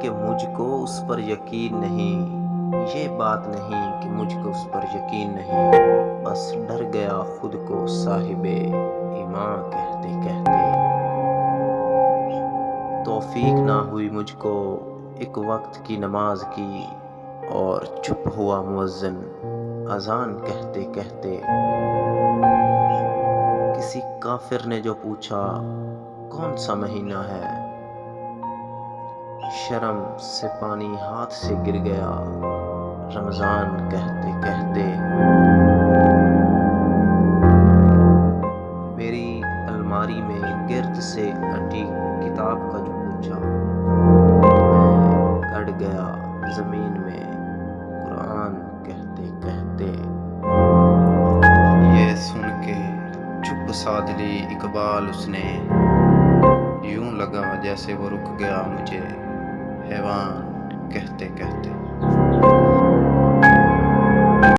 کہ مجھ کو اس پر یقین نہیں، یہ بات نہیں کہ مجھ کو اس پر یقین نہیں، بس ڈر گیا خود کو صاحب ایمان کہتے کہتے۔ توفیق نہ ہوئی مجھ کو ایک وقت کی نماز کی، اور چپ ہوا مؤذن اذان کہتے کہتے۔ کسی کافر نے جو پوچھا کون سا مہینہ ہے، شرم سے پانی ہاتھ سے گر گیا رمضان کہتے کہتے۔ میری الماری میں گرد سے اٹی کتاب کا جو پوچھا، میں گڑ گیا زمین میں قرآن کہتے کہتے۔ یہ سن کے چپ سادھ لی اقبال اس نے، یوں لگا جیسے وہ رک گیا مجھے حیوان کہتے کہتے۔